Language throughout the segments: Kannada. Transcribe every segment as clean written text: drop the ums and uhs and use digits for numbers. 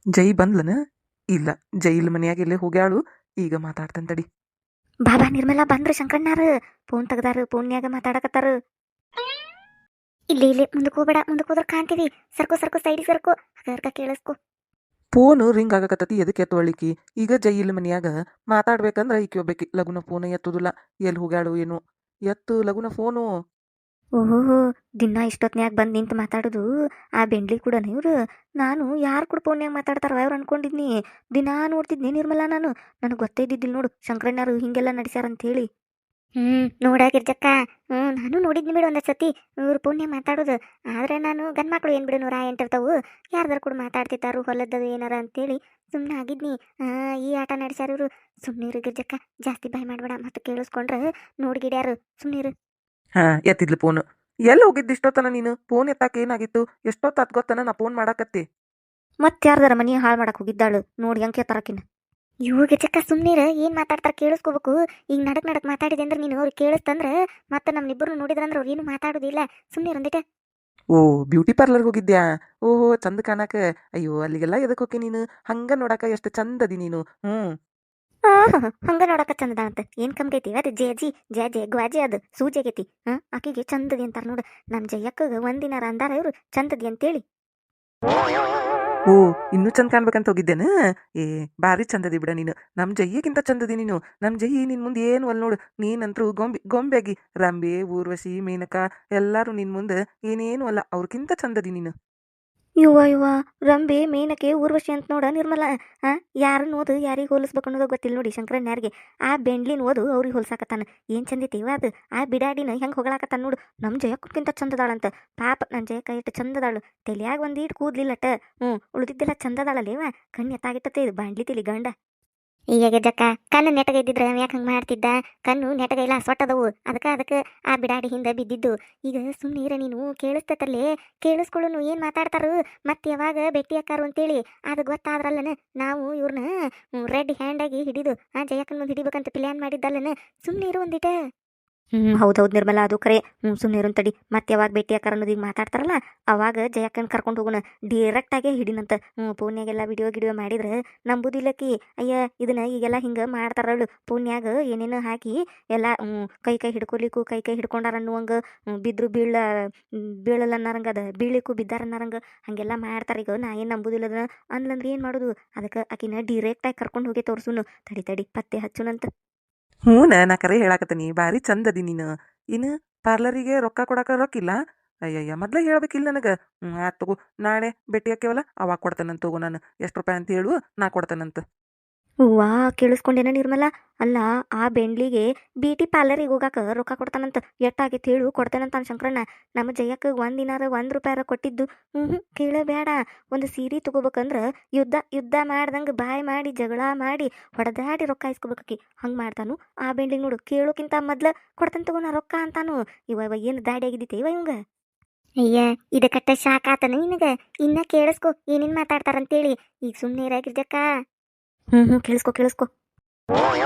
ಜೈ ಬಂದ್ಲನ? ಇಲ್ಲ, ಜೈಲ್ ಮನ್ಯಾಗ ಎಲ್ಲೇ ಹೋಗ್ಯಾಳು. ಈಗ ಮಾತಾಡ್ತಾನೆ ತಡಿ. ಬಾಬಾ ನಿರ್ಮಲಾ ಬಂದ್ರು ಶಂಕಣ್ಣಾರ. ಫೋನ್ ತೆಗ್ದಾರ, ಫೋನ್ಯಾಗ ಮಾತಾಡಕತ್ತಾರ. ಇಲ್ಲಿ ಮುಂದಕ್ಕೆ ಹೋಗ್ಬೇಡ, ಮುಂದಕ್ಕೆ ಹೋದ್ರ ಕಾಣ್ತೀವಿ. ಸರ್ಕೋ ಸರ್ಕೋ ಸೈಡಿ ಸರ್ಕೋ, ಹಗರ್ಕ ಕೇಳಿಸ್ಕೊ. ಫೋನ್ ರಿಂಗ್ ಆಗಕತ್ತತಿ, ಎದಕ್ಕೆ ಎತ್ತೊಳ್ಳಿಕಿ? ಈಗ ಜೈಲ್ ಮನ್ಯಾಗ ಮಾತಾಡ್ಬೇಕಂದ್ರ ಈಕಿ ಒಬ್ಬಾಕಿ ಲಗುನ ಫೋನ್ ಎತ್ತುದಿಲ್ಲ. ಎಲ್ಲಿ ಹೋಗ್ಯಾಳು ಏನು? ಎತ್ತು ಲಗುನ ಫೋನು. ಓಹೋ, ದಿನ ಇಷ್ಟೊತ್ನ್ಯಾಗ ಬಂದು ನಿಂತು ಮಾತಾಡೋದು ಆ ಬೆಂಡ್ಲಿ ಕೂಡ ಇವ್ರು. ನಾನು ಯಾರು ಕೂಡ ಫೋನ್ಯಾಗ ಮಾತಾಡ್ತಾರ ಅವ್ರು ಅನ್ಕೊಂಡಿದ್ನಿ. ದಿನಾ ನೋಡ್ತಿದ್ನಿ ನಿರ್ಮಲಾ ನಾನು. ನನಗೆ ಗೊತ್ತೇ ಇದ್ದಿದ್ದಿಲ್ಲ ನೋಡು ಶಂಕರಣ್ಣಾರು ಹಿಂಗೆಲ್ಲ ನಡೆಸ್ಯಾರ ಅಂತ ಹೇಳಿ. ನೋಡ ಗಿರ್ಜಕ್ಕ. ನಾನು ನೋಡಿದ್ನಿ ಬಿಡು ಒಂದ್ ಸತಿ ಇವ್ರು ಪುಣ್ಯ ಮಾತಾಡೋದು. ಆದ್ರೆ ನಾನು ಗಂಡ್ ಮಕ್ಳು ಏನ್ ಬಿಡು 108 ಇರ್ತಾವು. ಯಾರ್ದಾರು ಕೂಡ ಮಾತಾಡ್ತಿರ್ತಾರು ಹೊಲದ್ದು ಏನಾರ ಅಂತೇಳಿ ಸುಮ್ಮನೆ ಆಗಿದ್ನಿ. ಈ ಆಟ ನಡೆಸ್ಯಾರ ಇವ್ರು. ಸುಮ್ಮನಿರು ಗಿರ್ಜಕ್ಕ, ಜಾಸ್ತಿ ಭಯ ಮಾಡ್ಬೇಡ, ಮತ್ತೆ ಕೇಳಿಸ್ಕೊಂಡ್ರೆ ನೋಡ್ಗಿಡ್ಯಾರು. ಸುಮ್ಮನಿರು. ಹಾ, ಎತ್ತಿದ್ಲು ಫೋನ್. ಎಲ್ಲಿ ಹೋಗಿದ್ದು ಇಷ್ಟೊತ್ತನ ನೀನು? ಫೋನ್ ಎತ್ತಾಕ ಏನಾಗಿತ್ತು? ಎಷ್ಟೊತ್ತಾತ್ ಗೊತ್ತನ ನಾ ಫೋನ್ ಮಾಡಾಕತ್ತಿ. ಮತ್ತೆ ಯಾರ್ದಾರ ಮನಿ ಹಾಳು ಮಾಡಕ್ ಹೋಗಿದ್ದಾಳು ನೋಡಿ ಅಂಕೆ ತರಕಿನ. ಇವಾಗ ಚಕ್ಕ ಸುಮ್ಮನಿರ, ಏನ್ ಮಾತಾಡ್ತಾರ ಕೇಳಿಸ್ಕೋಬೇಕು. ಈಗ ನಡಕ್ ಮಾತಾಡಿದೆ ಅಂದ್ರೆ ನೀನು ಅವ್ರಿಗೆ ಕೇಳಿಸ್ತಂದ್ರೆ ಮತ್ತೆ ನಮ್ಮಿಬ್ಬರು ನೋಡಿದ್ರಂದ್ರೆ ಅವ್ರು ಏನು ಮಾತಾಡೋದಿಲ್ಲ. ಸುಮ್ಮನಿರ ಒಂದಿಟ. ಓ, ಬ್ಯೂಟಿ ಪಾರ್ಲರ್ಗೆ ಹೋಗಿದ್ಯಾ? ಓಹೋ, ಚಂದ ಕಾಣಾಕ. ಅಯ್ಯೋ, ಅಲ್ಲಿಗೆಲ್ಲ ಎದಕ್ ಹೋಗಿ ನೀನು? ಹಂಗ ನೋಡಾಕ ಎಷ್ಟು ಚಂದದಿ ನೀನು. ಹಂಗ ನೋಡಕ ಚಂದದ ಅಂತ ಏನ್ ಕಮ್ಗೈತಿ? ಅದು ಜೇಜಿ ಜೆ ಗ್ವಾಜಿ ಅದು ಸೂಜೆಗೈತಿ. ಆಕಿಗೆ ಚಂದದಿ ಅಂತಾರ ನೋಡು. ನಮ್ ಜಯಕ್ಕಗ ಒಂದಿನಾರ ಅಂದಾರ ಇವ್ರು ಚಂದದಿ ಅಂತೇಳಿ. ಓ, ಇನ್ನೂ ಚಂದ ಕಾಣ್ಬೇಕಂತ ಹೋಗಿದ್ದೇನ? ಏ, ಭಾರಿ ಚಂದದಿ ಬಿಡ ನೀನು. ನಮ್ ಜಯ್ಯಿಗಿಂತ ಚಂದದಿ ನೀನು. ನಮ್ ಜಯ್ಯಿ ನಿನ್ ಮುಂದೆ ಏನು ಅಲ್ ನೋಡು. ನೀನಂತ್ರು ಗೊಂಬೆಗಿ. ರಂಬೆ, ಊರ್ವಶಿ, ಮೇನಕ ಎಲ್ಲಾರು ನಿನ್ ಮುಂದೆ ಏನೇನು ಅಲ್ಲ, ಅವ್ರಕ್ಕಿಂತ ಚಂದದಿ ನೀನು. ಯುವ ರಂಬೆ ಮೇನಕೆ ಊರ್ವಶಿ ಅಂತ ನೋಡ ನಿರ್ಮಲ. ಯಾರನ್ನ ಓದು ಯಾರಿಗೆ ಹೋಲಿಸ್ಬೇಕು ಅನ್ನೋದು ಗೊತ್ತಿಲ್ಲ ನೋಡಿ ಶಂಕರನ್ ಯಾರಿಗೆ. ಆ ಬೆಂಡ್ಲಿನ ಓದು ಅವ್ರಿಗೆ ಹೋಲ್ಸಾಕತ್ತಾನ. ಏನ್ ಚಂದಿತಿವ ಅದು. ಆ ಬಿಡಾಡಿನ ಹೆಂಗ್ ಹೊಗಳಾಕತ್ತಾನ ನೋಡು. ನಮ್ ಜಯಕ್ಕಕ್ಕಿಂತ ಚಂದದಾಳಂತ. ಪಾಪ ನನ್ ಜಯಕ್ಕ ಎಷ್ಟು ಚಂದದಾಳು. ತಲಿಯಾಗ ಒಂದೀಟ್ ಕೂದ್ಲಿಲ್ಲಟ. ಉಳಿದಿದ್ದೆಲ್ಲ ಚಂದದಾಳಲ್ಲೇವ. ಕಣ್ಣು ಎತ್ತಾಗಿಟ್ಟತೆ ಇದು ಬಾಂಡ್ಲಿ ತಿಳಿ ಗಂಡ. ಈಗ ಜಕ್ಕ ಕಣ್ಣು ನೆಟಗ ಇದ್ದಿದ್ರೆ ಯಾಕೆ ಹಂಗೆ ಮಾಡ್ತಿದ್ದ? ಕಣ್ಣು ನೆಟಗ ಇಲ್ಲ ಸ್ವಟ್ಟದವು. ಅದಕ್ಕೆ ಆ ಬಿಡಾಡಿ ಹಿಂದೆ ಬಿದ್ದಿದ್ದು. ಈಗ ಸುಮ್ಮನೀರ ನೀನು. ಕೇಳಿಸ್ತತಲ್ಲೇ, ಕೇಳಿಸ್ಕೊಳ್ಳೋನು ಏನು ಮಾತಾಡ್ತಾರು. ಮತ್ತೆ ಯಾವಾಗ ಭೇಟಿ ಅಕ್ಕಾರು ಅಂತೇಳಿ ಅದು ಗೊತ್ತಾದ್ರಲ್ಲನ. ನಾವು ಇವ್ರನ್ನ ರೆಡ್ ಹ್ಯಾಂಡಾಗಿ ಹಿಡಿದು ಜಯಕ್ಕನ ಮುಂದೆ ಹಿಡಿಬೇಕಂತ ಪ್ಲ್ಯಾನ್ ಮಾಡಿದ್ದಲ್ಲನ. ಸುಮ್ಮನಿರು ಒಂದಿಟ. ಹೌದೌದು ನಿರ್ಮಲಾ, ಅದು ಕರೆ. ಸುಮ್ಮನೆ ಇರುಂತಡಿ. ಮತ್ತೆ ಯಾವಾಗ ಭೇಟಿ ಆಕಾರ ಅನ್ನೋದು ಈಗ ಮಾತಾಡ್ತಾರಲ್ಲ, ಅವಾಗ ಜಯಕ್ಕನ್ ಕರ್ಕೊಂಡು ಹೋಗೋಣ. ಡೈರೆಕ್ಟಾಗೆ ಹಿಡಿನಂತ. ಫೋನ್ಯಾಗೆಲ್ಲ ವಿಡಿಯೋ ಮಾಡಿದ್ರೆ ನಂಬುದಿಲ್ಲಕಿ. ಅಯ್ಯ, ಇದನ್ನ ಈಗೆಲ್ಲ ಹಿಂಗೆ ಮಾಡ್ತಾರಳು. ಫೋನ್ಯಾಗ ಏನೇನು ಹಾಕಿ ಎಲ್ಲ ಕೈ ಹಿಡ್ಕೊಲಿಕ್ಕೂ ಕೈ ಹಿಡ್ಕೊಂಡಾರ ಅನ್ನುವಂಗ. ಬಿದ್ರು ಬೀಳಲ್ಲ ಅನ್ನರಂಗ, ಅದ ಬೀಳಿಕ್ಕೂ ಬಿದ್ದಾರ ಅನ್ನರಂಗ ಹಂಗೆಲ್ಲ ಮಾಡ್ತಾರ. ಈಗ ನಾ ಏನು ನಂಬುದಿಲ್ಲ ಅದನ್ನ. ಅಂದ್ಲಂದ್ರೆ ಏನು ಮಾಡೋದು? ಅದಕ್ಕೆ ಆಕಿನ ಡೈರೆಕ್ಟಾಗಿ ಕರ್ಕೊಂಡು ಹೋಗಿ ತೋರ್ಸುನು. ತಡಿ ಪತ್ತೆ ಹಚ್ಚುನಂತ. ನಾ ಕರೆ ಹೇಳಾಕತ್ತೀನಿ, ಭಾರಿ ಚಂದದಿ ನೀನು. ಇನ್ನು ಪಾರ್ಲರಿಗೆ ರೊಕ್ಕ ಕೊಡಾಕ ರೊಕ್ಕಿಲ್ಲ? ಅಯ್ಯಯ್ಯ, ಮೊದ್ಲೇ ಹೇಳ್ಬೇಕಿಲ್ಲ ನನಗೆ. ಆತ್ ತಗೋ, ನಾಳೆ ಭೇಟಿ ಹಾಕ್ಯವಲ್ಲ ಅವಾಗ ಕೊಡ್ತೇನಂತ ತಗೋ. ನಾನು ಎಷ್ಟು ರೂಪಾಯಿ ಅಂತ ಹೇಳು, ನಾ ಕೊಡ್ತೇನಂತ. ವಾ, ಕೇಳಿಸ್ಕೊಂಡೇನ ನಿರ್ಮಲ? ಅಲ್ಲ, ಆ ಬೆಂಡ್ಲಿಗೆ ಬ್ಯೂಟಿ ಪಾರ್ಲರಿಗೆ ಹೋಗಾಕ ರೊಕ್ಕ ಕೊಡ್ತಾನಂತ. ಎಷ್ಟಾಗೈತೆ ಹೇಳು, ಕೊಡ್ತೇನಂತ ಶಂಕರಣ್ಣ. ನಮ್ಮ ಜಯಕ್ಕೆ ಒಂದಿನಾರ ₹1 ಕೊಟ್ಟಿದ್ದು. ಕೇಳಬೇಡ. ಒಂದು ಸೀರೆ ತಗೋಬೇಕಂದ್ರ ಯುದ್ಧ ಮಾಡ್ದಂಗೆ ಬಾಯ್ ಮಾಡಿ ಜಗಳ ಮಾಡಿ ಹೊಡೆದಾಡಿ ರೊಕ್ಕ ಇಸ್ಕೋಬೇಕಿ. ಹಂಗೆ ಮಾಡ್ತಾನು ಆ ಬೆಂಡ್ಲಿಗೆ ನೋಡು. ಕೇಳೋಕ್ಕಿಂತ ಮೊದ್ಲು ಕೊಡ್ತೇನೆ ತಗೋ ನಾ ರೊಕ್ಕ ಅಂತಾನು. ಇವ ಏನು ದಾಡಿ ಆಗಿದ್ದಿತ್ತೆ ಇವಂಗ. ಅಯ್ಯ, ಇದಕ್ಕಟ್ಟ ಶಾಕ್ ಆತನ ನಿನಗ? ಇನ್ನ ಕೇಳಿಸ್ಕೊ ಏನೇನ್ ಮಾತಾಡ್ತಾರಂತೇಳಿ. ಈಗ ಸುಮ್ಮನೆ ಇರಾಗಿರ್ಜಕ್ಕ. ಕೇಳಿಸ್ಕೊ.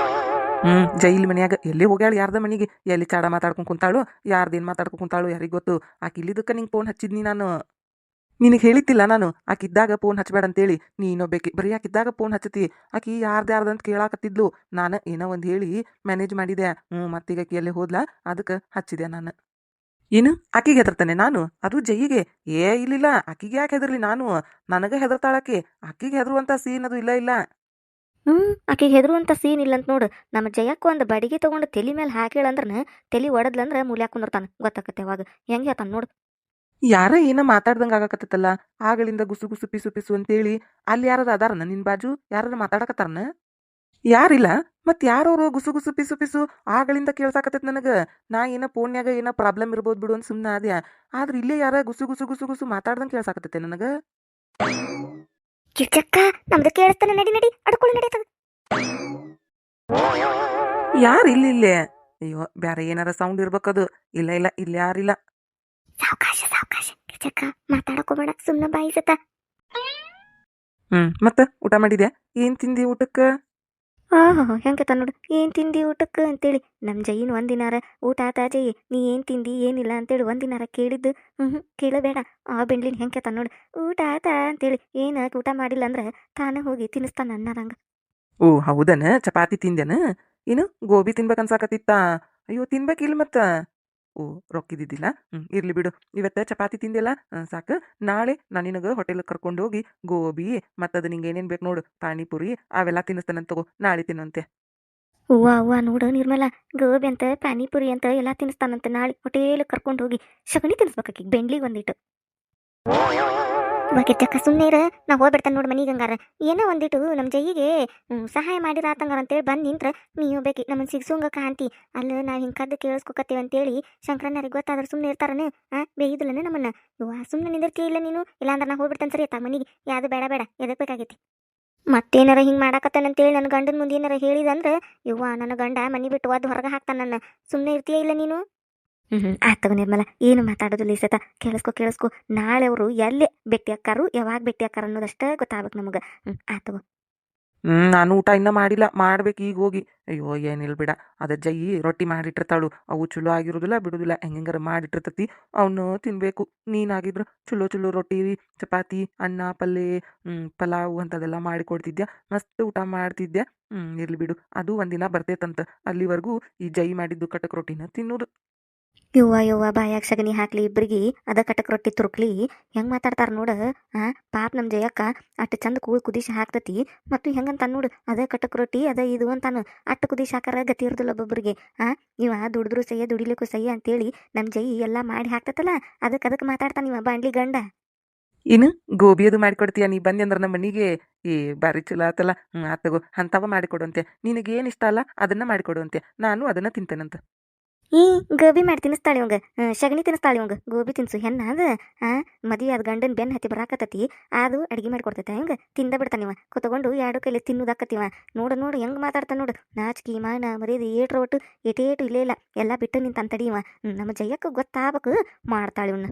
ಜೈಲ್ ಮನ್ಯಾಗ ಎಲ್ಲಿ ಹೋಗ್ಯಾಳ? ಯಾರ್ದ ಮನೆಗೆ ಎಲ್ಲಿ ಚಾಡ ಮಾತಾಡ್ಕೊಂಡು ಕುಂತಾಳು? ಯಾರ್ದೇನು ಮಾತಾಡ್ಕೊಂಡು ಕುಂತಾಳು ಯಾರಿಗೆ ಗೊತ್ತು? ಆಕೆ ಇಲ್ಲಿದ್ದಕ್ಕೆ ನಿಂಗೆ ಫೋನ್ ಹಚ್ಚಿದ್ನಿ ನಾನು. ನಿನಗೆ ಹೇಳಿತ್ತಿಲ್ಲ ನಾನು ಆಕಿದ್ದಾಗ ಫೋನ್ ಹಚ್ಬೇಡ ಅಂತೇಳಿ. ನೀನೊಬ್ಬೇಕಿ ಬರೀ ಆಕಿದ್ದಾಗ ಫೋನ್ ಹಚ್ಚತಿ. ಆಕಿ ಯಾರ್ದಾರ್ದಂತ ಕೇಳಾಕತ್ತಿದ್ಲು. ನಾನು ಏನೋ ಒಂದು ಹೇಳಿ ಮ್ಯಾನೇಜ್ ಮಾಡಿದೆ. ಮತ್ತೀಗ ಆಕಿ ಎಲ್ಲಿ ಹೋದ್ಲಾ, ಅದಕ್ಕೆ ಹಚ್ಚಿದೆ ನಾನು. ಏನು ಆಕಿಗೆ ಹೆದರ್ತಾನೆ ನಾನು? ಅದು ಜೈಯಿಗೆ? ಇಲ್ಲಿಲ್ಲ, ಆಕಿಗೆ ಯಾಕೆ ಹೆದರ್ಲಿ ನಾನು? ನನಗೆ ಹೆದರ್ತಾಳಾಕಿ. ಆಕಿಗೆ ಹೆದರುವಂಥ ಸೀನ್ ಅದು ಇಲ್ಲ. ಆಕೆಗೆ ಹೆದರುವಂಥ ಸೀನ್ ಇಲ್ಲಂತ ನೋಡು. ನಮ್ಮ ಜಯಕ್ಕ ಒಂದು ಬಡಿಗೆ ತಗೊಂಡು ತಲೆ ಮೇಲೆ ಹಾಕೇಳಂದ್ರೆ ತಲೆ ಒಡದ್ಲಂದ್ರೆ ಮೂಲ್ಯಾಕ ಕುಂದಿರ್ತಾನೆ. ಗೊತ್ತಾಕತ್ತೆ ಅವಾಗ. ಹೆಂಗೆ ಹೇಳ್ತಾನೆ ನೋಡು. ಯಾರ ಏನೋ ಮಾತಾಡ್ದಂಗೆ ಆಗಾಕತ್ತಲ್ಲ. ಆಗಳಿಂದ ಗುಸು ಗುಸು ಪಿಸು ಪಿಸು ಅಂತೇಳಿ ಅಲ್ಲಿ ಯಾರದ ಅದಾರನ ನಿನ್ ಬಾಜು? ಯಾರು ಮಾತಾಡಕತ್ತಾರನ? ಯಾರಿಲ್ಲ. ಮತ್ ಯಾರವ್ರು ಗುಸು ಗುಸು ಪಿಸು ಪಿಸು ಆಗಳಿಂದ ಕೇಳ್ಸಾಕತ್ತೈತ್ ನನಗ. ನಾ ಏನೋ ಫೋನ್ಯಾಗ ಏನೋ ಪ್ರಾಬ್ಲಮ್ ಇರ್ಬೋದು ಬಿಡು ಅಂತ ಸುಮ್ಮನೆ ಆದ್ಯಾ. ಆದ್ರೆ ಇಲ್ಲೇ ಯಾರ ಗುಸು ಗುಸು ಗುಸು ಗುಸು ಮಾತಾಡ್ದಂಗೆ ಕೇಳ್ಸಾಕತ್ತೈತೆ ನನಗ. ಕಿರ್ಚಕ್ಕ, ನಮ್ದು ಕೇಳಿಸ್ತಾನೆ. ನಡಿ ಅಡ್ಕೊಳ್ಳಿ ನಡೀತದ. ಯಾರು ಇಲ್ಲಿಲ್ಲೇ? ಅಯ್ಯೋ, ಬ್ಯಾರೆ ಏನಾರ ಸೌಂಡ್ ಇರ್ಬೇಕದು. ಇಲ್ಲ ಇಲ್ಲಿ ಯಾರಿಲ್ಲ. ಸಾವಕಾಶ ಕಿರ್ಚಕ್ಕ, ಮಾತಾಡಕೋಬೇಡ, ಸುಮ್ಮನೆ ಬಾಯಿಸತ್ತ. ಮತ್ತ ಊಟ ಮಾಡಿದ್ಯಾ? ಏನ್ ತಿಂದಿ ಊಟಕ್ಕ? ಆಹಾ ಹೆಂಗತ ನೋಡು ಏನು ತಿಂದಿ ಊಟಕ್ಕೆ ಅಂತೇಳಿ ನಮ್ಮ ಜೈನ ಒಂದಿನಾರ ಊಟ ಆತ ಜೈ ನೀ ಏನು ತಿಂದಿ ಏನಿಲ್ಲ ಅಂತೇಳಿ ಒಂದಿನಾರ ಕೇಳಿದ್ದು ಕೇಳಬೇಡ ಆ ಬೆಂಡ್ಲಿನ ಹೆಂಗತ ನೋಡು ಊಟ ಆತ ಅಂತೇಳಿ ಏನು ಊಟ ಮಾಡಿಲ್ಲ ಅಂದ್ರೆ ತಾನೇ ಹೋಗಿ ತಿನ್ನಿಸ್ತಾನ ಅನ್ನರಂಗ ಓ ಹೌದನ ಚಪಾತಿ ತಿಂದೆನ ಏನು ಗೋಬಿ ತಿನ್ಬೇಕನ್ಸಾಕತ್ತಿತ್ತಾ ಅಯ್ಯೋ ತಿನ್ಬೇಕಿಲ್ಲ ಮತ್ತ ಓ ರೊಕ್ಕಿದ್ದಿದ್ದಿಲ್ಲ ಇರ್ಲಿ ಬಿಡು ಇವತ್ತ ಚಪಾತಿ ತಿಂದಿಲ್ಲ ಸಾಕು ನಾಳೆ ನಾನು ನಿನಗೆ ಹೋಟೆಲ್ ಕರ್ಕೊಂಡು ಹೋಗಿ ಗೋಬಿ ಮತ್ತದು ನಿಂಗೆ ಏನೇನು ಬೇಕು ನೋಡು ಪಾನಿಪುರಿ ಅವೆಲ್ಲ ತಿನ್ನಿಸ್ತಾನಂತ ತಗೋ ನಾಳೆ ತಿನ್ನುವಂತೆ ಹೂವ ಹೂವ ನೋಡು ನಿರ್ಮಲ ಗೋಬಿ ಅಂತ ಪಾನಿಪುರಿ ಅಂತ ಎಲ್ಲ ತಿನ್ನಿಸ್ತಾನಂತ ನಾಳೆ ಹೋಟೆಲ್ ಕರ್ಕೊಂಡು ಹೋಗಿ ಸಗಣಿ ತಿನ್ನಿಸ್ಬೇಕಾಕಿ ಬೆಂಡ್ಲಿಗೆ ಒಂದಿಟ್ಟು ಬಕೆಟ್ಟಕ್ಕ ಸುಮ್ಮನೆ ಇರ ನಾ ಹೋಗ್ಬಿಡ್ತಾನೆ ನೋಡು ಮನೆಗೆ ಹಂಗಾರ ಏನೋ ಒಂದಿಟ್ಟು ನಮ್ಮ ಜೈಯಿಗೆ ಸಹಾಯ ಮಾಡಿರ ಆತಂಗಾರ ಅಂತೇಳಿ ಬಂದು ನಿಂತ್ರ ನೀವು ಬೇಕಿ ನಮ್ಮನ್ನು ಸಿಗ್ಸೋಂಗ ಕಾಂತಿ ಅಲ್ಲ ನಾವು ಹಿಂಗೆ ಕದ್ದು ಕೇಳಿಸ್ಕೊಕತ್ತೀವಿ ಅಂತೇಳಿ ಶಂಕರಣ್ಣರಿಗೆ ಗೊತ್ತಾದ್ರೆ ಸುಮ್ಮನೆ ಇರ್ತಾರನೆ ಬೇಯಿದಿಲ್ಲನೆ ನಮ್ಮನ್ನ ಇವ್ವ ಸುಮ್ಮನೆ ನಿಂದಿರ್ತೀಯ ಇಲ್ಲ ನೀನು ಇಲ್ಲಾಂದ್ರೆ ನಾ ಹೋಗ್ಬಿಡ್ತಾನೆ ಸರಿ ಆತ ಮನೆಗೆ ಯಾವುದು ಬೇಡ ಬೇಡ ಎದಕ್ಕೆ ಬೇಕಾಗೈತಿ ಮತ್ತೇನಾರ ಹಿಂಗೆ ಮಾಡಾಕತ್ತಾನಂತೇಳಿ ನನ್ನ ಗಂಡನ ಮುಂದೆ ಏನಾರ ಹೇಳಿದಂದ್ರೆ ಇವ್ವ ನನ್ನ ಗಂಡ ಮನೆ ಬಿಟ್ಟು ಒದ್ದು ಹೊರಗೆ ಹಾಕ್ತಾನ ನನ್ನ ಸುಮ್ಮನೆ ಇರ್ತೀಯ ಇಲ್ಲ ನೀನು ಆತಗ ನಿರ್ಮಲ ಏನು ಮಾತಾಡೋದಿಲ್ಲ ಈ ಸತ ಕೇಳಿಸ್ಕೊ ನಾಳೆ ಅವರು ಎಲ್ಲೇ ಭೇಟಿ ಅಕ್ಕಾರು ಯಾವಾಗ ಭೇಟಿ ಅಕ್ಕಾರ ಅನ್ನೋದಷ್ಟೇ ಗೊತ್ತಾಗ್ಬೇಕು ನಮಗೆ ಆತಗೋ ನಾನು ಊಟ ಇನ್ನೂ ಮಾಡಿಲ್ಲ ಮಾಡ್ಬೇಕು ಈಗ ಹೋಗಿ ಅಯ್ಯೋ ಏನಿಲ್ಲ ಬಿಡ ಅದ ಜೈ ರೊಟ್ಟಿ ಮಾಡಿಟ್ಟಿರ್ತಾಳು ಅವು ಚಲೋ ಆಗಿರೋದಿಲ್ಲ ಬಿಡುದಿಲ್ಲ ಹೆಂಗಾರ ಮಾಡಿಟ್ಟಿರ್ತತಿ ಅವನು ತಿನ್ಬೇಕು ನೀನಾಗಿದ್ರು ಚಲೋ ಚಲೋ ರೊಟ್ಟಿ ಚಪಾತಿ ಅನ್ನ ಪಲ್ಯ ಪಲಾವು ಅಂತದೆಲ್ಲ ಮಾಡಿಕೊಡ್ತಿದ್ಯಾ ಮಸ್ತ್ ಊಟ ಮಾಡ್ತಿದ್ಯಾ ಇರ್ಲಿ ಬಿಡು ಅದು ಒಂದಿನ ಬರ್ತೈತಂತ ಅಲ್ಲಿವರೆಗೂ ಈ ಜೈ ಮಾಡಿದ್ದು ಕಟಕ್ ರೊಟ್ಟಿನ ತಿನ್ನೋದು ಯವ್ವ ಬಾಯಾಗ ಸಗಣಿ ಹಾಕ್ಲಿ ಇಬ್ರಿಗೆ ಅದ ಕಟಕ್ ರೊಟ್ಟಿ ತುರುಕ್ಲಿ ಹೆಂಗ್ ಮಾತಾಡ್ತಾರ ನೋಡ ಪಾಪ ನಮ್ಮ ಜಯಕ್ಕ ಅಟ್ಟು ಚಂದ ಕುದಿಸಿ ಹಾಕ್ತತಿ ಮತ್ತು ಹೆಂಗಂತ ನೋಡು ಅದ ಕಟಕ್ ರೊಟ್ಟಿ ಅದ ಇದು ಅಂತಾನು ಅಟ್ಟು ಕುದಿಸಿ ಹಾಕಾರ ಗತಿ ಇರೋದಿಲ್ಲ ಒಬ್ಬೊಬ್ಬರಿಗೆ ಇವ ದುಡಿದ್ರು ಸಯ್ಯ ದುಡಿಲಿಕ್ಕೂ ಸಯ್ಯ ಅಂತೇಳಿ ನಮ್ಮ ಜೈ ಎಲ್ಲ ಮಾಡಿ ಹಾಕ್ತತಲ್ಲ ಅದಕ್ಕೆ ಮಾತಾಡ್ತಾನ ಇವ ಬಾಂಡ್ಲಿ ಗಂಡ ಇನ್ನು ಗೋಬಿ ಅದು ಮಾಡಿಕೊಡ್ತೀಯ ನೀ ಬಂದಿ ಅಂದ್ರೆ ನಮ್ಮ ಮನೆಗೆ ಏ ಬಾರಿ ಚಲೋ ಆತಲ್ಲ ಆತಗೋ ಅಂಥವ ಮಾಡಿಕೊಡುವಂತೆ ನಿನಗೇನು ಇಷ್ಟ ಅಲ್ಲ ಅದನ್ನ ಮಾಡಿಕೊಡುವಂತೆ ನಾನು ಅದನ್ನ ತಿಂತೇನಂತ ಈ ಗೋಬಿ ಮಾಡಿ ತಿನ್ನಿಸ್ತಾಳೆ ಇವಂಗ ಸಗಣಿ ತಿನ್ನಿಸ್ತಾಳೆ ಇವಂಗ ಗೋಬಿ ತಿನ್ಸು ಹೆಣ್ಣ ಅದು ಮದುವೆ ಅದು ಗಂಡನ ಬೆನ್ನ ಹತ್ತಿ ಬರಾಕತ್ತತಿ ಅದು ಅಡಿಗೆ ಮಾಡ್ಕೊಡ್ತೈತೆ ಹೆಂಗೆ ತಿಂದ ಬಿಡ್ತಾನಿವ ಕೊತ್ಕೊಂಡು ಎರಡು ಕೈಲಿ ತಿನ್ನೋದಾಕತಿವ ನೋಡು ಹೆಂಗೆ ಮಾತಾಡ್ತಾನೆ ನೋಡು ನಾಚಿಕೆ ಮಾನ ಮರ್ಯಾದೆ ಏಟ್ರ ಒಟ್ಟು ಏಟೇಟು ಇಲ್ಲೇ ಇಲ್ಲ ಎಲ್ಲ ಬಿಟ್ಟು ನಿಂತ ಅಂತಡಿವ ನಮ್ಮ ಜಯಕ್ಕೆ ಗೊತ್ತಾಗಬೇಕು ಮಾಡ್ತಾಳೆ ಇವನ್ನ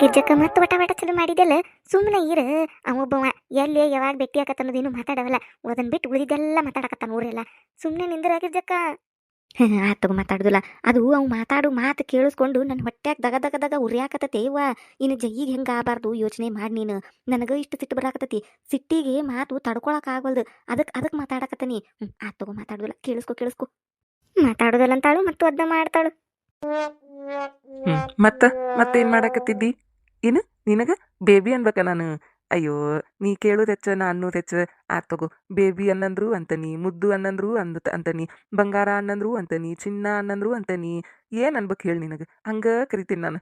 ಗಿರ್ಜಕ್ಕ ಮತ್ತೆ ವಟ ಚಲೋ ಮಾಡಿದೆಲ್ಲ ಸುಮ್ಮನೆ ಇರ ಅವೊಬ್ಬವ ಎಲ್ಲಿ ಯಾವಾಗ ಭೇಟಿ ಆಕತ್ತನ್ನೋದೇನು ಮಾತಾಡವಲ್ಲ ಅದನ್ನ ಬಿಟ್ಟು ಉಳಿದೆಲ್ಲ ಮಾತಾಡಕತ್ತಾನ ಊರೆಲ್ಲ ಸುಮ್ಮನೆ ನಿಂದ್ರ ಗಿರ್ಜಕ್ಕ ಆತಗ ಮಾತಾಡುದಿಲ್ಲ ಅದು ಅವ್ ಮಾತಾಡು ಮಾತು ಕೇಳಿಸ್ಕೊಂಡು ನನ್ನ ಹೊಟ್ಯಾಗ ದಗ ದಗ ದಗ ಉರಿಯಾಕತ್ತತೆ ಇವ ಇನ್ನು ಜೈಯಿಗೆ ಹೆಂಗೆ ಆಗಬಾರ್ದು ಯೋಚನೆ ಮಾಡಿ ನೀನು ನನಗೆ ಇಷ್ಟು ಸಿಟ್ಟು ಬರಾಕತ್ತತಿ ಸಿಟ್ಟಿಗೆ ಮಾತು ತಡ್ಕೊಳಕ್ ಆಗವಲ್ದು ಅದಕ್ಕೆ ಮಾತಾಡಕತ್ತನಿ ಆತಗ ಮಾತಾಡುದಿಲ್ಲ ಕೇಳಿಸ್ಕೊ ಮಾತಾಡುದಿಲ್ಲ ಅಂತಾಳು ಮತ್ತು ಅದನ್ನ ಮಾಡ್ತಾಳು ಮತ್ತೇನ್ ಮಾಡಾಕತ್ತಿದ್ದಿ ಏನು ನಿನಗ ಬೇಬಿ ಅನ್ಬೇಕ ನಾನು ಅಯ್ಯೋ ನೀ ಕೇಳೋದು ಹೆಚ್ಚ ನಾ ಅನ್ನೋದು ಹೆಚ್ಚ ತಗೋ ಬೇಬಿ ಅನ್ನಂದ್ರು ಅಂತನಿ ಮುದ್ದು ಅನ್ನಂದ್ರು ಅಂತನಿ ಬಂಗಾರ ಅನ್ನಂದ್ರು ಅಂತನಿ ಚಿನ್ನ ಅನ್ನಂದ್ರು ಅಂತನಿ ಏನ್ ಅನ್ಬೇಕು ಹೇಳಿ ನಿನಗ ಹಂಗ ಕರಿತೀನಿ ನಾನು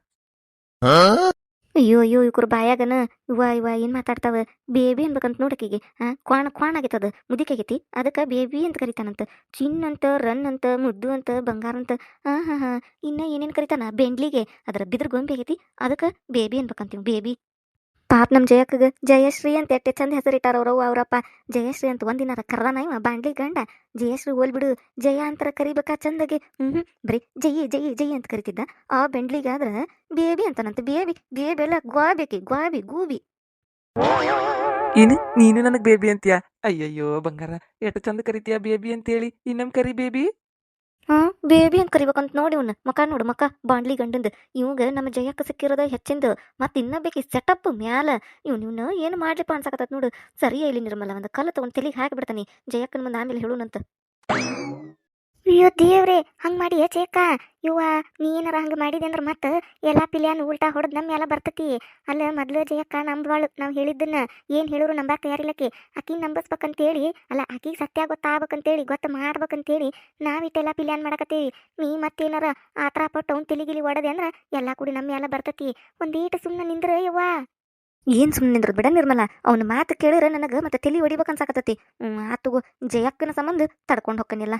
ಅಯ್ಯೋ ಇವ್ರ ಬಾಯಾಗನ ಇವ ಏನ್ ಮಾತಾಡ್ತಾವ ಬೇಬಿ ಅನ್ಬೇಕಂತ ನೋಡಕಿಗೆ ಕ್ವಾಣ ಆಗೈತದ ಮುದಿಕಾಗೈತಿ ಅದಕ್ಕೆ ಬೇಬಿ ಅಂತ ಕರಿತಾನಂತ ಚಿನ್ ಅಂತ ರನ್ ಅಂತ ಮುದ್ದು ಅಂತ ಬಂಗಾರ ಅಂತ ಹಾ ಇನ್ನ ಏನೇನ್ ಕರಿತಾನ ಬೆಂಡ್ಲಿಗೆ ಅದರ ಬಿದ್ರ ಗೊಂಬೆ ಆಗೈತಿ ಅದಕ್ಕೆ ಬೇಬಿ ಅನ್ಬೇಕಂತೀವಿ ಬೇಬಿ ಪಾಪ ನಮ್ಮ ಜಯಕ್ಕಗ ಜಯಶ್ರೀ ಅಂತ ಎಟ್ಟೆ ಚಂದ ಹೆಸರಿಟ್ಟಾರ ಅವ್ರವ್ವ ಅವರಪ್ಪ ಜಯಶ್ರೀ ಅಂತ ಒಂದಿನಾರ ಕರ್ದಾನ ಇವ ಬಾಂಡ್ಲಿ ಗಂಡ ಜಯಶ್ರೀ ಹೋಲ್ಬಿಡು ಜಯ ಅಂತರ ಕರಿಬೇಕಾ ಚಂದಗೆ ಬರೀ ಜೈ ಅಂತ ಕರಿತಿದ್ದ ಆ ಬೆಂಡ್ಲಿಗಾದ್ರ ಬೇಬಿ ಅಂತಾನಂತ ಬೇಬಿ ಎಲ್ಲ ಗೂಬಿ ನೀನು ನನಗ್ ಬೇಬಿ ಅಂತೀಯ ಅಯ್ಯಯ್ಯೋ ಬಂಗಾರ ಎಷ್ಟು ಚಂದ ಕರಿತೀಯ ಬೇಬಿ ಅಂತೇಳಿ ಇನ್ನೊಮ್ಮೆ ಕರಿ ಬೇಬಿ ಬೇಬಿ ಅಂತ ಕರಿಬೇಕಂತ ನೋಡಿ ಇವ್ನ ನೋಡು ಮಕ ಬಾಂಡ್ಲಿ ಗಂಡಂದು ಇವಂಗ ನಮ್ಮ ಜಯಕ್ಕ ಸಿಕ್ಕಿರೋದ ಹೆಚ್ಚಿಂದು ಮತ್ತೆ ಇನ್ನ ಬೇಕಿ ಸೆಟಪ್ ಮ್ಯಾಲ ಇವ್ನ ಏನು ಮಾಡ್ಲಿಪ್ಪ ಅನ್ಸಕತ್ತ ನೋಡು ಸರಿಯಾ ಇಲ್ಲಿ ನಿರ್ಮಲ ಒಂದು ಕಲ್ಲು ತಗೊಂಡು ತಲೆಗೆ ಹಾಕಿಬಿಡ್ತಾನೆ ಜಯಕ್ಕನ ಮುಂದೆ ಆಮೇಲೆ ಹೇಳುನಂತ ಅಯ್ಯೋ ದೇವ್ರೆ ಹಂಗೆ ಮಾಡಿ ಚೇಕ ಇವ ನೀ ಏನಾರ ಹಂಗೆ ಮಾಡಿದೆ ಅಂದ್ರೆ ಮತ್ತೆ ಎಲ್ಲ ಪಿಲ್ಯಾನು ಉಲ್ಟಾ ಹೊಡೆದು ನಮ್ಮ ಎಲ್ಲ ಬರ್ತತಿ ಅಲ್ಲ ಮೊದಲು ಜಯಕ್ಕ ನಂಬಾಳು ನಾವು ಹೇಳಿದ್ದನ್ನ ಏನು ಹೇಳಿದ್ರು ನಂಬಾಕ ತಯಾರಿಲ್ಲಕ್ಕೆ ಆಕಿನ ನಂಬಸ್ಬೇಕಂತೇಳಿ ಅಲ್ಲ ಆಕಿಗೆ ಸತ್ಯ ಗೊತ್ತಾಗ್ಬೇಕಂತೇಳಿ ಗೊತ್ತು ಮಾಡ್ಬೇಕಂತೇಳಿ ನಾವಿಟ್ಟೆಲ್ಲ ಪಿಲ್ಯಾನ್ ಮಾಡಕತ್ತೀವಿ ನೀ ಮತ್ತೇನಾರ ಆ ಥರ ಪಟ್ಟು ಅವ್ನು ತಲೆಗಿಲಿ ಹೊಡೆದೆ ಅಂದ್ರೆ ಎಲ್ಲ ಕೂಡಿ ನಮ್ಮ ಎಲ್ಲ ಬರ್ತತಿ ಒಂದೀಟು ಸುಮ್ಮನೆ ನಿಂದ್ರೆ ಯವ್ವ ಏನು ಸುಮ್ಮನೆ ನಿಂದ್ರದ್ ಬಿಡ ನಿರ್ಮಲ ಅವನ ಮಾತು ಕೇಳಿದ್ರೆ ನನಗೆ ಮತ್ತೆ ತಲೆ ಹೊಡಿಬೇಕನ್ಸಾಕತ್ತತಿ ಆತುಗೋ ಜಯಕ್ಕನ ಸಂಬಂಧ ತಡ್ಕೊಂಡು ಹೋಗ್ಕನಿಲ್ಲ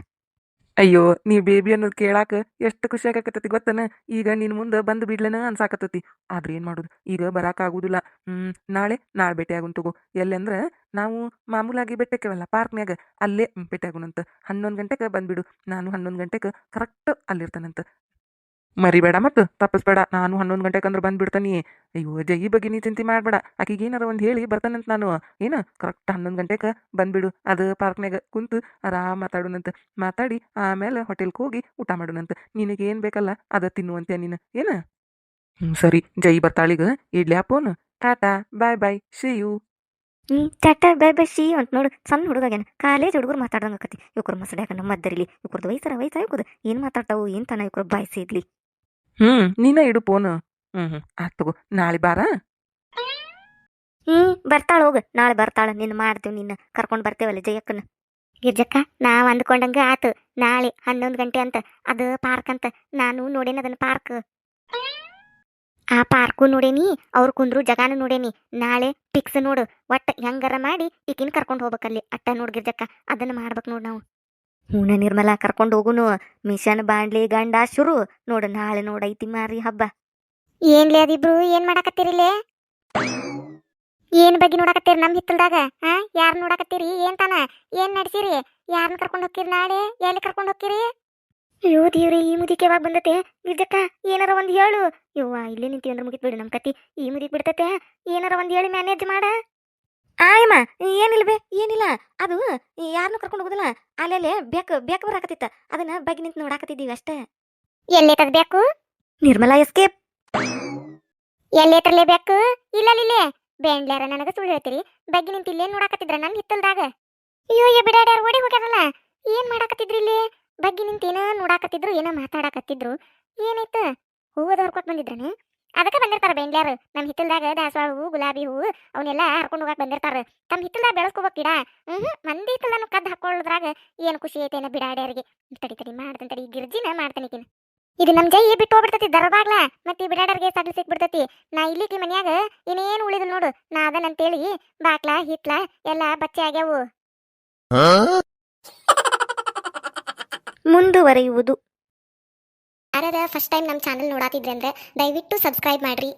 ಅಯ್ಯೋ ನೀ ಬೇಬಿ ಅನ್ನೋದು ಕೇಳಾಕ ಎಷ್ಟು ಖುಷಿ ಆಗಾಕತ್ತತಿ ಗೊತ್ತನ ಈಗ ನಿನ್ ಮುಂದೆ ಬಂದು ಬಿಡ್ಲೇನ ಅನ್ಸಾಕತ್ತತಿ ಆದ್ರೆ ಏನ್ ಮಾಡುದು ಈಗ ಬರಾಕ ಆಗುದಿಲ್ಲ ನಾಳೆ ಭೇಟಿ ಆಗುನ್ ತಗೋ ಎಲ್ಲಂದ್ರ ನಾವು ಮಾಮೂಲಾಗಿ ಬೆಟ್ಟಕ್ಕೇವಲ್ಲ ಪಾರ್ಕ್ನ್ಯಾಗ ಅಲ್ಲೇ ಭೇಟಿ ಆಗುನಂತ 11 ಗಂಟೆಗೆ ಬಂದ್ಬಿಡು ನಾನು 11 ಗಂಟೆಗೆ ಕರೆಕ್ಟ್ ಅಲ್ಲಿರ್ತಾನಂತ ಮರಿಬೇಡ ಮತ್ತು ತಪ್ಪಿಸ್ಬೇಡ. ನಾನು 11 ಗಂಟೆಗೆ ಬಂದ್ಬಿಡ್ತಾನೆ. ಅಯ್ಯೋ ಜಯಿ ಬಗ್ಗೆ ನೀ ಚಿಂತೆ ಮಾಡಬೇಡ. ಆಕಿಗೆ ಏನಾರ ಒಂದು ಹೇಳಿ ಬರ್ತಾನಂತ ನಾನು. ಏನು ಕರೆಕ್ಟ್ 11 ಗಂಟೆಗೆ ಬಂದ್ಬಿಡು. ಅದು ಪಾರ್ಕ್ನಾಗ ಕುಂತು ಆರಾಮ್ ಮಾತಾಡೋಣಂತ. ಮಾತಾಡಿ ಆಮೇಲೆ ಹೋಟೆಲ್ಗೆ ಹೋಗಿ ಊಟ ಮಾಡೋಣಂತ. ನಿನಗೇನು ಬೇಕಲ್ಲ ಅದು ತಿನ್ನುವಂತೆ ನೀನು ಏನು. ಸರಿ ಜೈ ಬರ್ತಾಳೀಗ. ಇಡ್ಲ್ಯಾ phone. Tata bye bye see you. Tata bye bye ಶೀ ಅಂತ ನೋಡು. ಸಣ್ಣ ಹುಡುಗಾಗ್ಯಾನ, ಕಾಲೇಜ್ ಹುಡುಗರು ಮಾತಾಡ್ದಂಗೆ ಆಕತಿ. ಇವ್ರ ಮಸಡ್ಯಾಕ ನಮ್ಮ ಮದ್ದರಿಲಿ ಇವ್ರದ್ದು ವಯಸ್ಸ ಇವ್ಕದು ಏನು ಮಾತಾಡ್ತಾವು ಏನು ತಾನ ಇವ್ರ ಬಾಯ್ಸಿ ಇದ್ಲಿ. ನೀನ ಇಡು ಫೋನ್. ಆತ್ ತಗೋ. ನಾಳೆ ಬಾರ. ಬರ್ತಾಳ ಹೋಗು. ನಾಳೆ ಬರ್ತಾಳ. ನಿನ್ನ ಮಾಡ್ತೀವಿ, ನಿನ್ನ ಕರ್ಕೊಂಡು ಬರ್ತೇವಲ್ಲ ಜಯಕ್ಕನ. ಗಿರ್ಜಕ್ಕ ನಾವು ಅಂದ್ಕೊಂಡಂಗೆ ಆತು. ನಾಳೆ 11 ಗಂಟೆ ಅಂತ ಅದು ಪಾರ್ಕ್ ಅಂತ. ನಾನು ನೋಡೇನಿ ಅದನ್ನ ಪಾರ್ಕ್. ಆ ಪಾರ್ಕು ನೋಡೇನಿ, ಅವ್ರು ಕುಂದ್ರು ಜಗಾನು ನೋಡೇನಿ. ನಾಳೆ ಫಿಕ್ಸ್ ನೋಡು. ಒಟ್ಟು ಹೆಂಗಾರ ಮಾಡಿ ಈಕಿನ ಕರ್ಕೊಂಡು ಹೋಗ್ಬೇಕಲ್ಲಿ. ಅಟ್ಟ ನೋಡ್ ಗಿರ್ಜಕ್ಕ, ಅದನ್ನ ಮಾಡ್ಬೇಕು ನೋಡು ನಾವು. ಹೂನ ನಿರ್ಮಲಾ, ಕರ್ಕೊಂಡು ಹೋಗುನು. ಮಿಷನ್ ಬಾಂಡ್ಲಿ ಗಂಡ ಶುರು ನೋಡು. ನಾಳೆ ನೋಡೈತಿ ಮಾರಿ ಹಬ್ಬ. ಏನ್ಲೇ ಅದಿಬ್ರು ಏನ್ ಮಾಡಾಕತ್ತೀರಿಲ್ಲೇ? ಏನ್ ಬಗ್ಗೆ ನೋಡಾಕತ್ತೀರಿ ನಮ್ಮ ಹಿತ್ತಲ್ದಾಗ? ಯಾರು ನೋಡಾಕತ್ತೀರಿ? ಏನ್ ತಾನ ಏನ್ ನಡ್ಸಿರಿ? ಯಾರನ್ನ ಕರ್ಕೊಂಡು ಹೋಗ್ತೀರಿ? ನಾಳೆ ಎಲ್ಲಿ ಕರ್ಕೊಂಡು ಹೋಗ್ತೀರಿ? ಅಯ್ಯೋ ದೇವ್ರಿ, ಈ ಮುದಿಕೆ ಯಾವಾಗ ಬಂದತೆ? ಗಿರ್ಜಕ್ಕ ಏನಾರ ಒಂದ್ ಹೇಳು. ಯವ್ವ ಇಲ್ಲೇ ನಿಂತಿ ಅಂದ್ರೆ ಮುಗಿತ್ ಬಿಡು ನಮ್ ಕತಿ. ಈ ಮುದಿಕ್ ಬಿಡ್ತತೆ. ಏನಾರ ಒಂದ್ ಹೇಳಿ ಮ್ಯಾನೇಜ್ ಮಾಡ. ಆಯಮ್ಮ ಏನಿಲ್ವೇ? ಏನಿಲ್ಲ. ಅದು ಯಾರನ್ನು ಕರ್ಕೊಂಡು ಹೋಗುದಿಲ್ಲ. ಅಲ್ಲೆಲ್ಲೇ ಬೇಕು ಬರಾಕತ್ತಿತ್ತ. ಅದನ್ನ ಬಗ್ಗೆ ನಿಂತು ನೋಡಾಕತ್ತಿದ್ದೀವಿ ಅಷ್ಟೇ. ಎಲ್ಲೇತದ ಬೇಕು? ನಿರ್ಮಲಾ ಎಸ್ಕೇಪ್. ಎಲ್ಲೇತರ್ಲೇ ಬೇಕು? ಇಲ್ಲೇ ಬೇಂಡ್ಲಾರ ನನಗ ಸುಳ್ಳು ಹೇಳ್ತೀರಿ. ಬಗ್ಗೆ ನಿಂತು ಇಲ್ಲೇನ್ ನೋಡಾಕತ್ತಿದ್ರ ನನ್ ಹಿತ್ತಲ್ದಾಗ? ಅಯ್ಯೋ ಬಿಡಾಡ್ಯಾರ ಓಡಿ ಹೋಗ್ಯಾರಲ್ಲ. ಏನ್ ಮಾಡಾಕತ್ತಿದ್ರಿ ಇಲ್ಲಿ? ಬಗ್ಗೆ ನಿಂತೇನ ನೋಡಾಕತ್ತಿದ್ರು, ಏನೋ ಮಾತಾಡಾಕತ್ತಿದ್ರು. ಏನಾಯ್ತು? ಹೂವದ ಹರ್ಕೊತ್ ಬಂದಿದ್ರನೆ? ಅದಕ್ಕೆ ಬಂದಿರ್ತಾರ ಬೇಂಡ್ಲಾರು. ನಮ್ಮ ಹಿತ್ತಲ್ದಾಗ ದಾಸವಾಳ ಹೂವು, ಗುಲಾಬಿ ಹೂವು ಅವನ್ನೆಲ್ಲ ಹರ್ಕೊಂಡು ಹೋಗಕ್ ಬಂದಿರ್ತಾರ. ತಮ್ಮ ಹಿತ್ತಲ್ದಾಗ ಬೆಳೆಸ್ಕೋಬೇಕು ಗಿಡ. ಮಂದಿ ಹಿತ್ತಲನ್ನು ಕದ್ದು ಹಾಕೊಳ್ಳೋದ್ರಾಗ ಏನು ಖುಷಿ ಐತೇನ ಬಿಡಾಡ್ಯಾರಿಗೆ. ತಡಿ ಮಾಡ್ತೇನೆ ತಡಿ. ಗಿರ್ಜಿನ ಮಾಡ್ತಾನಿಕಿನ. ಇದು ನಮ್ ಜೈ ಬಿಟ್ಟು ಹೋಗ್ಬಿಡ್ತತಿ ದರಬಾಗ್ಲ. ಮತ್ತೆ ಬಿಡಾಡರ್ಗೆ ಸಡ್ಲು ಸಿಕ್ಬಿಡ್ತತಿ. ನಾ ಇಲ್ಲಿಕಿ ಮನ್ಯಾಗ ಏನೇನು ಉಳಿದು ನೋಡು. ನಾ ಅದನ್ನಂತೇಳಿ ಬಾಕ್ಲ ಹಿತ್ಲ ಎಲ್ಲ ಬಚ್ಚೆ ಆಗ್ಯಾವು. ಮುಂದುವರಿಯುವುದು. ಯಾರಾದ ಫಸ್ಟ್ ಟೈಮ್ ನಮ್ಮ ಚಾನಲ್ ನೋಡಾತಿದ್ರೆ ಅಂದ್ರೆ ದಯವಿಟ್ಟು ಸಬ್ಸ್ಕ್ರೈಬ್ ಮಾಡ್ರಿ.